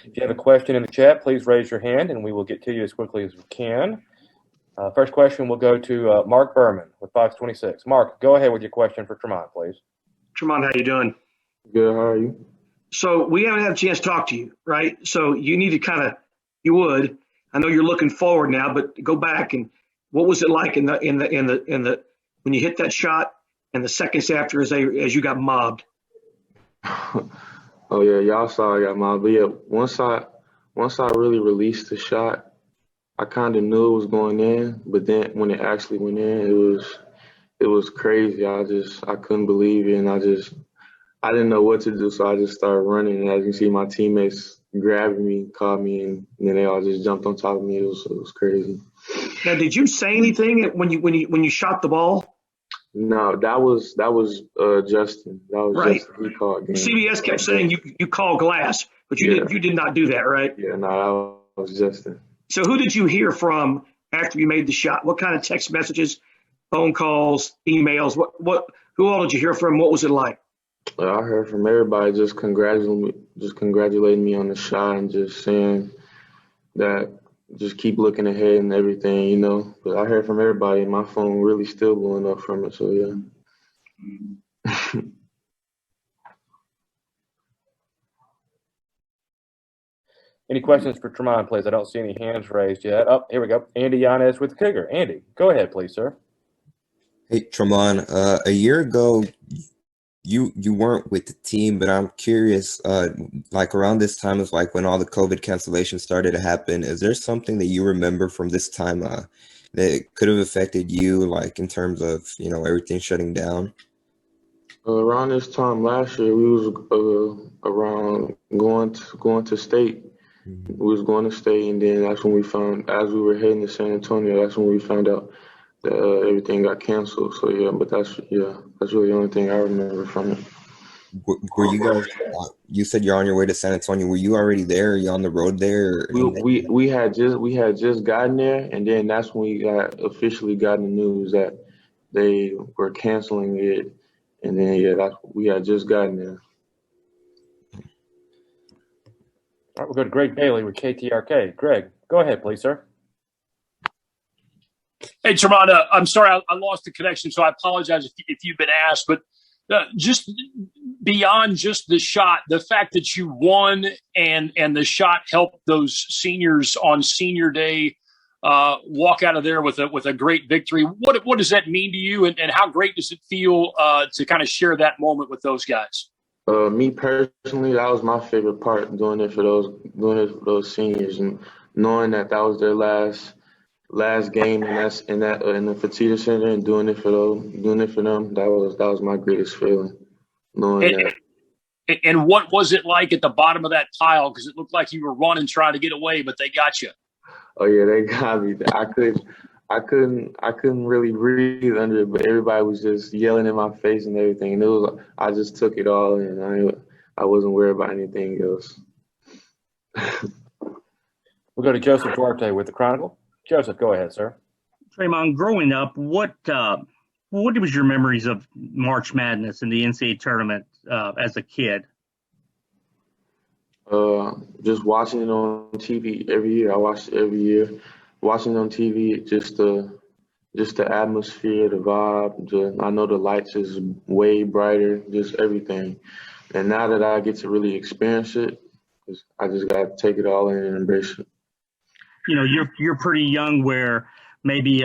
If you have a question in the chat, please raise your hand, and we will get to you as quickly as we can. First question will go to Mark Berman with Fox 26. Mark, go ahead with your question for Tramon, please. Tramon, how you doing? Good, how are you? So we haven't had a chance to talk to you, right? So you need to I know you're looking forward now, but go back and what was it like in the when you hit that shot and the seconds after as you got mobbed? Oh yeah, y'all saw I got mobbed. But yeah, once I really released the shot, I kind of knew it was going in, but then when it actually went in, it was crazy. I couldn't believe it, and I didn't know what to do, so I just started running. And as you see, my teammates grabbed me, caught me, and then they all just jumped on top of me. It was crazy. Now, did you say anything when you shot the ball? No, that was Justin. That was right. Justin. He called game. CBS kept saying you call glass, but you did not do that, right? Yeah, no, that was Justin. So who did you hear from after you made the shot? What kind of text messages, phone calls, emails? Who all did you hear from? What was it like? I heard from everybody just congratulating me on the shot and just saying that just keep looking ahead and everything, you know. But I heard from everybody, and my phone really still blowing up from it. So yeah. Any questions for Tramon, please? I don't see any hands raised yet. Oh, here we go. Andy Yanez with the Cougar. Andy, go ahead, please, sir. Hey, Tramon. A year ago, you weren't with the team, but I'm curious, like around this time is like when all the COVID cancellations started to happen. Is there something that you remember from this time that could have affected you, like in terms of, you know, everything shutting down? Around this time last year, we was around going to state. We was going to state, and then that's when we found, as we were heading to San Antonio, that's when we found out that everything got canceled. So yeah, but that's really the only thing I remember from it. Were you guys? You said you're on your way to San Antonio. Were you already there? Are you on the road there? We had just gotten there, and then that's when we officially got the news that they were canceling it, and then we had just gotten there. All right, we'll go to Greg Bailey with KTRK. Greg, go ahead, please, sir. Hey, Tramon, I'm sorry I lost the connection, so I apologize if you've been asked. But just beyond just the shot, the fact that you won and the shot helped those seniors on senior day walk out of there with a great victory. What does that mean to you, and how great does it feel to kind of share that moment with those guys? Me personally, that was my favorite part, doing it for those seniors, and knowing that was their last game, and that's in the Fertitta Center, and doing it for them. That was my greatest feeling, knowing that. And what was it like at the bottom of that pile? Because it looked like you were running, trying to get away, but they got you. Oh yeah, they got me. I couldn't really breathe under it, but everybody was just yelling in my face and everything. And I just took it all in. I wasn't worried about anything else. We'll go to Joseph Duarte with the Chronicle. Joseph, go ahead, sir. Tramon, growing up, what was your memories of March Madness and the NCAA Tournament as a kid? Just watching it on TV every year. I watched it every year. Watching it on TV, just the atmosphere, the vibe. I know the lights is way brighter, just everything. And now that I get to really experience it, I just got to take it all in and embrace it. You know, you're pretty young where maybe,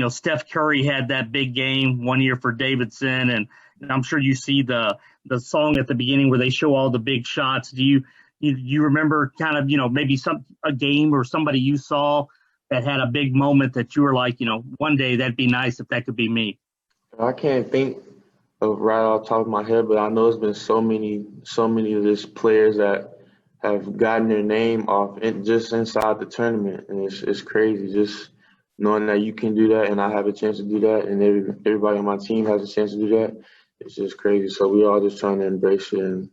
Steph Curry had that big game one year for Davidson. And I'm sure you see the song at the beginning where they show all the big shots. Do you remember kind of, maybe a game or somebody you saw that had a big moment that you were like, one day that'd be nice if that could be me? I can't think of right off the top of my head, but I know there's been so many of these players that have gotten their name off just inside the tournament, and it's crazy just knowing that you can do that, and I have a chance to do that, and everybody on my team has a chance to do that. It's just crazy. So we're all just trying to embrace it and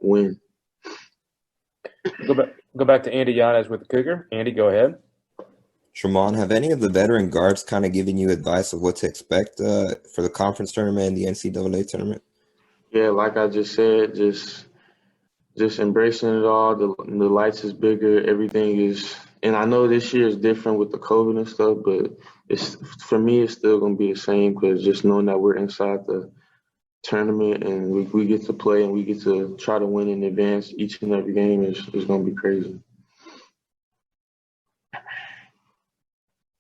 win. Go back to Andy Yanez with the Cougar. Andy, go ahead. Tramon, have any of the veteran guards kind of given you advice of what to expect for the conference tournament and the NCAA tournament? Yeah, like I just said, just just embracing it all. The lights is bigger. Everything is, and I know this year is different with the COVID and stuff, but it's for me, it's still gonna be the same because just knowing that we're inside the tournament and we get to play and we get to try to win in advance each and every game is gonna be crazy.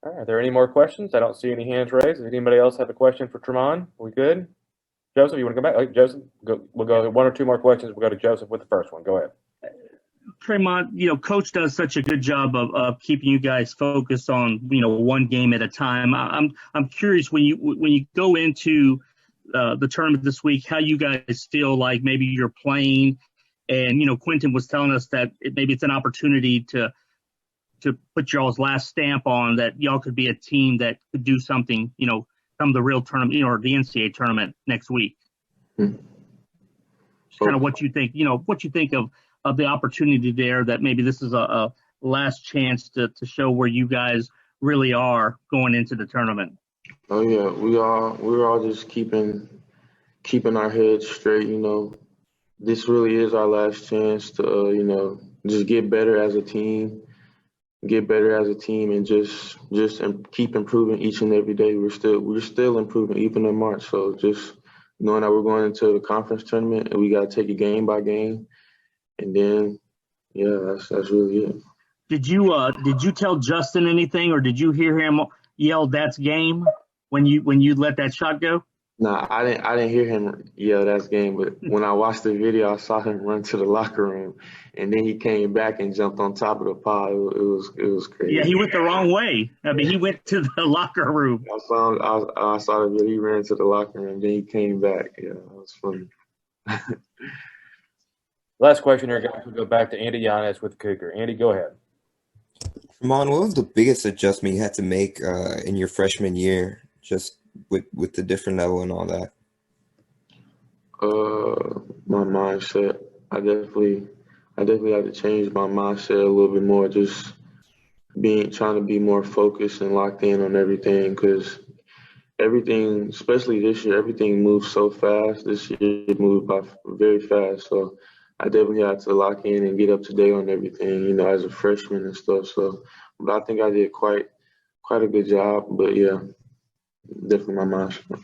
All right, are there any more questions? I don't see any hands raised. Does anybody else have a question for Tramon? Are we good? Joseph, you want to go back? Okay, Joseph, we'll go one or two more questions. We'll go to Joseph with the first one. Go ahead. Tramon, Coach does such a good job of keeping you guys focused on, one game at a time. I'm curious when you go into the tournament this week, how you guys feel like maybe you're playing, and Quentin was telling us that maybe it's an opportunity to put y'all's last stamp on that y'all could be a team that could do something, come the real tournament, or the NCAA tournament next week. Mm-hmm. Just kind of what you think, what you think of the opportunity there, that maybe this is a last chance to show where you guys really are going into the tournament. Oh yeah, we're all just keeping our heads straight. This really is our last chance to just get better as a team, and just keep improving each and every day. We're still improving even in March. So just knowing that we're going into the conference tournament and we got to take it game by game, and then that's really it. Did you tell Justin anything, or did you hear him yell "That's game" when you let that shot go? Nah, I didn't hear him yell "That's game," but when I watched the video, I saw him run to the locker room, and then he came back and jumped on top of the pile. It was crazy. Yeah, he went the wrong way. I mean, he went to the locker room. I saw the video. He ran to the locker room, then he came back. Yeah, that was funny. Last question here, guys. We'll go back to Andy Yanez with Cougar. Andy, go ahead. Tramon, what was the biggest adjustment you had to make in your freshman year, just with the different level and all that? My mindset. I definitely had to change my mindset a little bit more. Just trying to be more focused and locked in on everything, because everything, especially this year, everything moves so fast. This year it moved by very fast, so I definitely had to lock in and get up to date on everything, as a freshman and stuff. So, but I think I did quite a good job. But yeah, definitely my mindset.